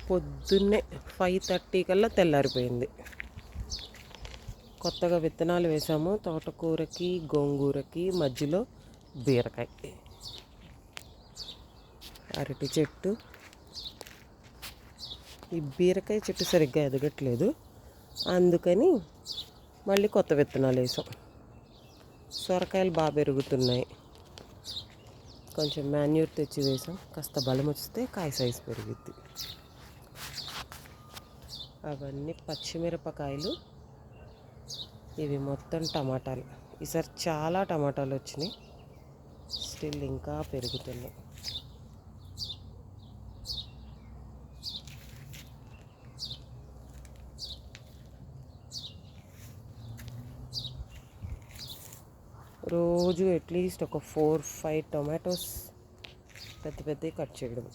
పొద్దున్నే 5:30 కల్లా తెల్లారిపోయింది. కొత్తగా విత్తనాలు వేసాము. తోటకూరకి, గోంగూరకి, మధ్యలో బీరకాయ, అరటి చెట్టు. ఈ బీరకాయ చెట్టు సరిగ్గా ఎదగట్లేదు, అందుకని మళ్ళీ కొత్త విత్తనాలు వేసాం. సొరకాయలు బాగా పెరుగుతున్నాయి. కొంచెం మాన్యూర్ తెచ్చి వేసాం. కాస్త బలం వస్తే కాయ సైజు పెరుగుద్ది. అవన్నీ పచ్చిమిరపకాయలు, ఇవి మొత్తం టమాటాలు. ఈసారి చాలా టమాటాలు వచ్చినాయి. స్టిల్ ఇంకా పెరుగుతున్నాయి. రోజు అట్లీస్ట్ ఒక 4-5 టొమాటోస్ పెద్ద పెద్దవి కట్ చేయడం.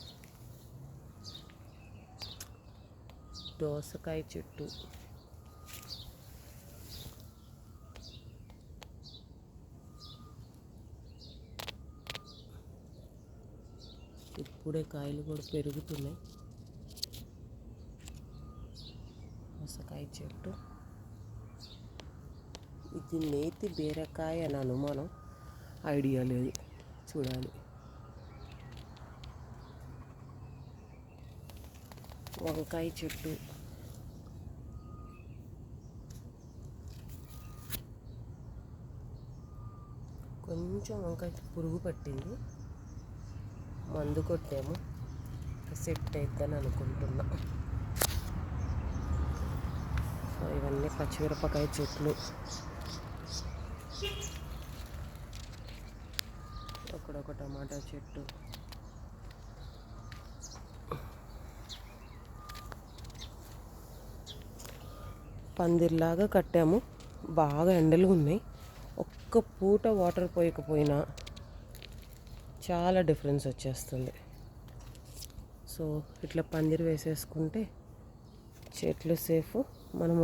దోసకాయ చెట్టు, ఇప్పుడే కాయలు కూడా పెరుగుతున్నాయి. దోసకాయ చెట్టు, ఇది నేతి బీరకాయ అని అనుమానం, ఐడియా లేదు, చూడాలి. వంకాయ చెట్టు, కొంచెం వంకాయ పురుగు పట్టింది, మందు కొట్టాము, సెట్ అయిద్దని అనుకుంటున్నా. ఇవన్నీ పచ్చిమిరపకాయ చెట్లు. అక్కడొక టమాటా చెట్టు. పందిర్లాగా కట్టాము. బాగా ఎండలు ఉన్నాయి. ఒక్క పూట వాటర్ పోయకపోయినా చాలా డిఫరెన్స్ వచ్చేస్తుంది. సో ఇట్లా పందిరి వేసేసుకుంటే చెట్లు సేఫ్. మనం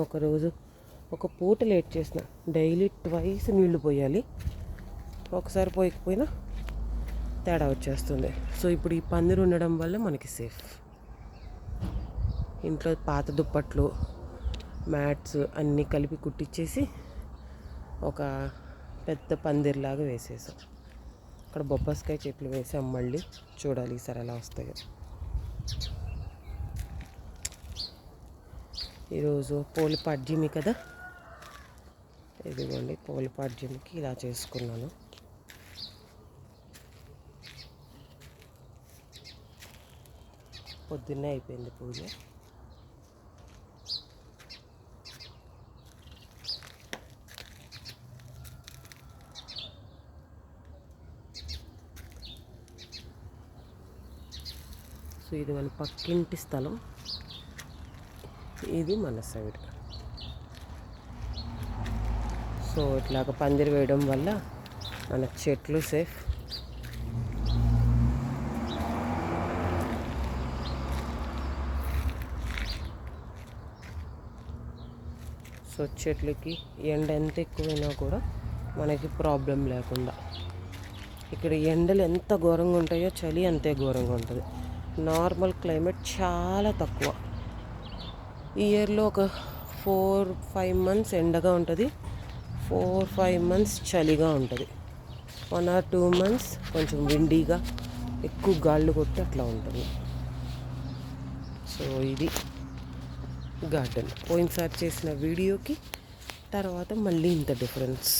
ఒక పూట లేట్ చేసిన డైలీ 2 నీళ్లు పోయాలి. ఒకసారి పోయకపోయినా తేడా వచ్చేస్తుంది. సో ఇప్పుడు ఈ పందిరి ఉండడం వల్ల మనకి సేఫ్. ఇంట్లో పాత దుప్పట్లు, మ్యాట్స్ అన్నీ కలిపి కుట్టించేసి ఒక పెద్ద పందిరిలాగా వేసేసాం. అక్కడ బొబ్బస్కాయ చెట్లు వేసాం. మళ్ళీ చూడాలి ఈసారి ఎలా వస్తాయో. ఈరోజు పోలిపాడ్యమి కదా, ఇదిగోండి పోలిపాడ్యమికి ఇలా చేసుకున్నాను. పొద్దున్నే అయిపోయింది పూజ. సో ఇది మన పక్కింటి స్థలం, ఇది మన సైడ్. సో ఇట్లాగ పందిరి వేయడం వల్ల మన చెట్లు సేఫ్. సో చెట్లకి ఎండ ఎంత ఎక్కువైనా కూడా మనకి ప్రాబ్లం లేకుండా. ఇక్కడ ఎండలు ఎంత ఘోరంగా ఉంటాయో చలి అంతే ఘోరంగా ఉంటుంది. నార్మల్ క్లైమేట్ చాలా తక్కువ. ఈ ఇయర్లో ఒక 4-5 months ఎండగా ఉంటుంది, 4-5 months చలిగా ఉంటుంది. 1 or 2 months కొంచెం విండీగా ఎక్కువ గాళ్ళు కొట్టి అట్లా ఉంటుంది. సో ఇది గార్డెన్. పోయినసారి చేసిన వీడియోకి తర్వాత మళ్ళీ ఇంత డిఫరెన్స్.